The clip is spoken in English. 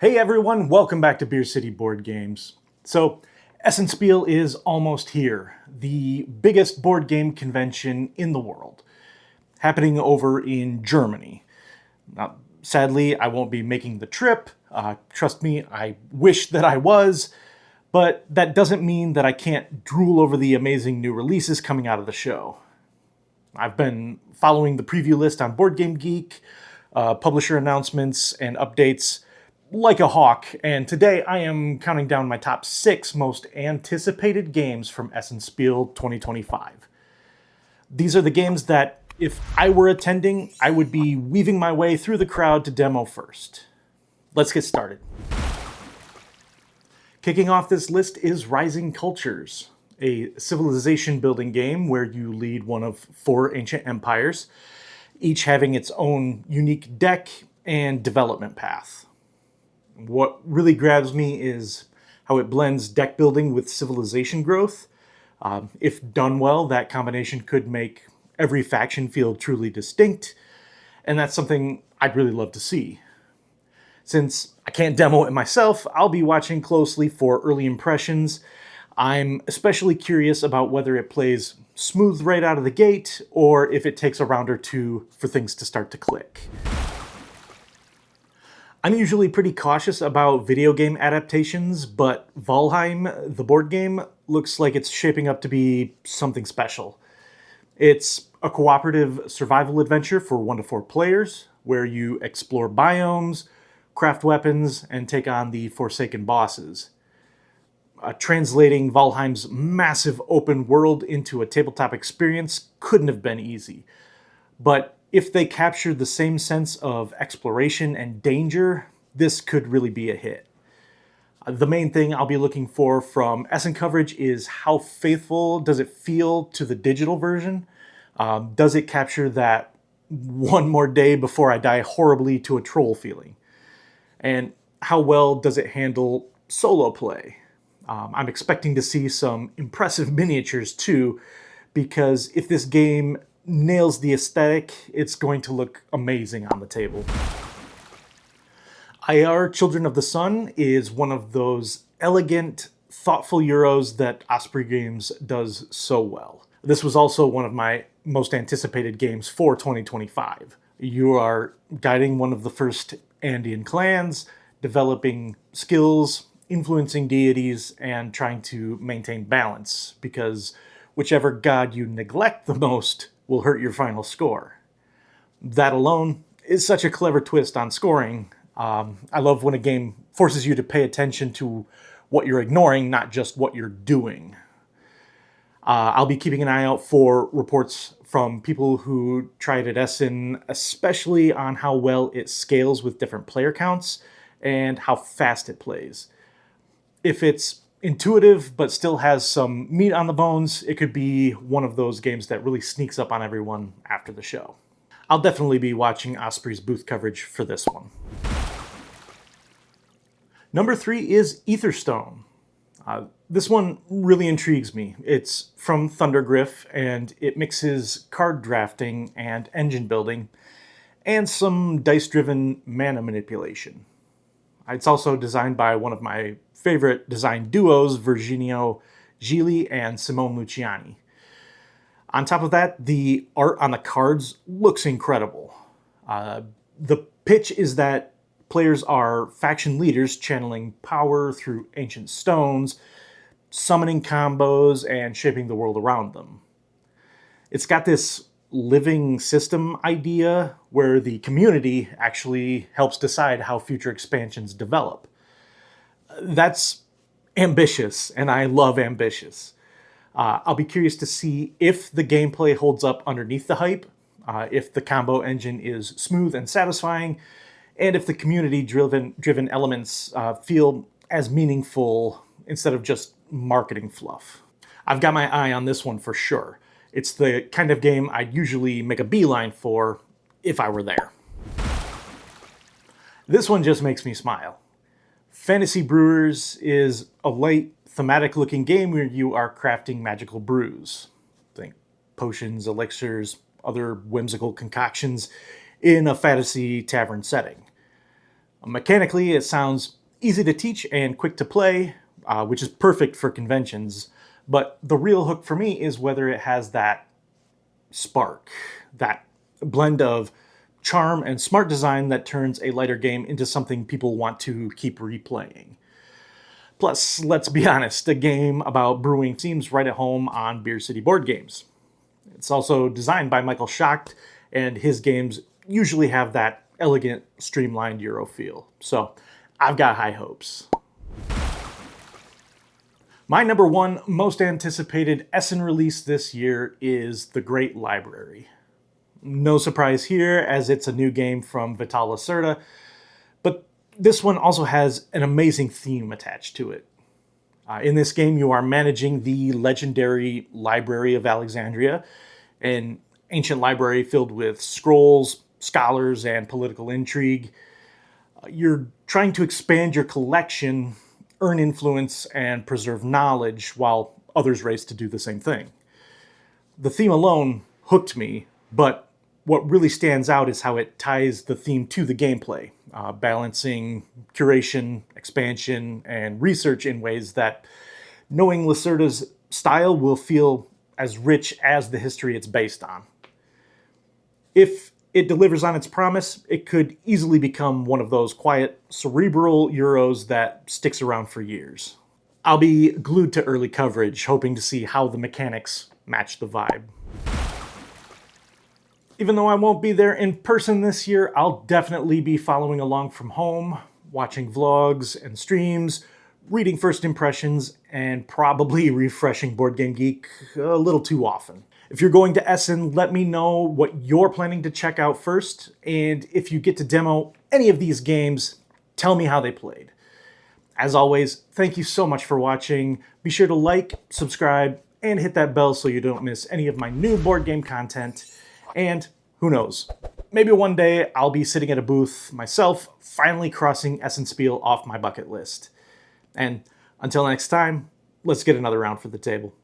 Hey everyone, welcome back to Beer City Board Games. So, Essen Spiel is almost here, the biggest board game convention in the world, happening over in Germany. Now, sadly, I won't be making the trip. Trust me, I wish that I was, but that doesn't mean that I can't drool over the amazing new releases coming out of the show. I've been following the preview list on Board Game Geek, publisher announcements, and updates like a hawk, and today I am counting down my top 6 most anticipated games from Essen Spiel 2025. These are the games that, if I were attending, I would be weaving my way through the crowd to demo first. Let's get started. Kicking off this list is Rising Cultures, a civilization building game where you lead one of 4 ancient empires, each having its own unique deck and development path. What really grabs me is how it blends deck building with civilization growth. If done well, that combination could make every faction feel truly distinct, and that's something I'd really love to see. Since I can't demo it myself, I'll be watching closely for early impressions. I'm especially curious about whether it plays smooth right out of the gate, or if it takes a round or two for things to start to click. I'm usually pretty cautious about video game adaptations, but Valheim, the board game, looks like it's shaping up to be something special. It's a cooperative survival adventure for 1 to 4 players, where you explore biomes, craft weapons, and take on the Forsaken bosses. Translating Valheim's massive open world into a tabletop experience couldn't have been easy. But if they capture the same sense of exploration and danger, this could really be a hit. The main thing I'll be looking for from Essen coverage is how faithful does it feel to the digital version? Does it capture that one more day before I die horribly to a troll feeling? And how well does it handle solo play? I'm expecting to see some impressive miniatures too, because if this game nails the aesthetic, it's going to look amazing on the table. Ayar, Children of the Sun is one of those elegant, thoughtful Euros that Osprey Games does so well. This was also one of my most anticipated games for 2025. You are guiding one of the first Andean clans, developing skills, influencing deities, and trying to maintain balance, because whichever god you neglect the most will hurt your final score. That alone is such a clever twist on scoring. I love when a game forces you to pay attention to what you're ignoring, not just what you're doing. I'll be keeping an eye out for reports from people who tried at Essen, especially on how well it scales with different player counts and how fast it plays. If it's intuitive but still has some meat on the bones, it could be one of those games that really sneaks up on everyone after the show. I'll definitely be watching Osprey's booth coverage for this one. Number 3 is Etherstone. This one really intrigues me. It's from Thundergriff, and it mixes card drafting and engine building, and some dice-driven mana manipulation. It's also designed by one of my favorite design duos, Virginio Gili and Simone Luciani. On top of that, the art on the cards looks incredible. The pitch is that players are faction leaders channeling power through ancient stones, summoning combos, and shaping the world around them. It's got this living system idea where the community actually helps decide how future expansions develop. That's ambitious, and I love ambitious. I'll be curious to see if the gameplay holds up underneath the hype, if the combo engine is smooth and satisfying, and if the community-driven elements feel as meaningful instead of just marketing fluff. I've got my eye on this one for sure. It's the kind of game I'd usually make a beeline for if I were there. This one just makes me smile. Fantasy Brewers is a light, thematic-looking game where you are crafting magical brews. Think potions, elixirs, other whimsical concoctions in a fantasy tavern setting. Mechanically, it sounds easy to teach and quick to play, which is perfect for conventions. But the real hook for me is whether it has that spark, that blend of charm and smart design that turns a lighter game into something people want to keep replaying. Plus, let's be honest, a game about brewing seems right at home on Beer City Board Games. It's also designed by Michael Schacht, and his games usually have that elegant, streamlined Euro feel. So, I've got high hopes. My number one most anticipated Essen release this year is The Great Library. No surprise here, as it's a new game from Vital Lacerda, but this one also has an amazing theme attached to it. In this game, you are managing the legendary Library of Alexandria, an ancient library filled with scrolls, scholars, and political intrigue. You're trying to expand your collection, earn influence, and preserve knowledge while others race to do the same thing. The theme alone hooked me, but what really stands out is how it ties the theme to the gameplay, balancing curation, expansion, and research in ways that, knowing Lacerda's style, will feel as rich as the history it's based on. If it delivers on its promise, it could easily become one of those quiet, cerebral Euros that sticks around for years. I'll be glued to early coverage, hoping to see how the mechanics match the vibe. Even though I won't be there in person this year, I'll definitely be following along from home, watching vlogs and streams, reading first impressions, and probably refreshing Board Game Geek a little too often. If you're going to Essen, let me know what you're planning to check out first, and if you get to demo any of these games, tell me how they played. As always, thank you so much for watching. Be sure to like, subscribe, and hit that bell so you don't miss any of my new board game content. And who knows, maybe one day I'll be sitting at a booth myself, finally crossing Essen Spiel off my bucket list. And until next time, let's get another round for the table.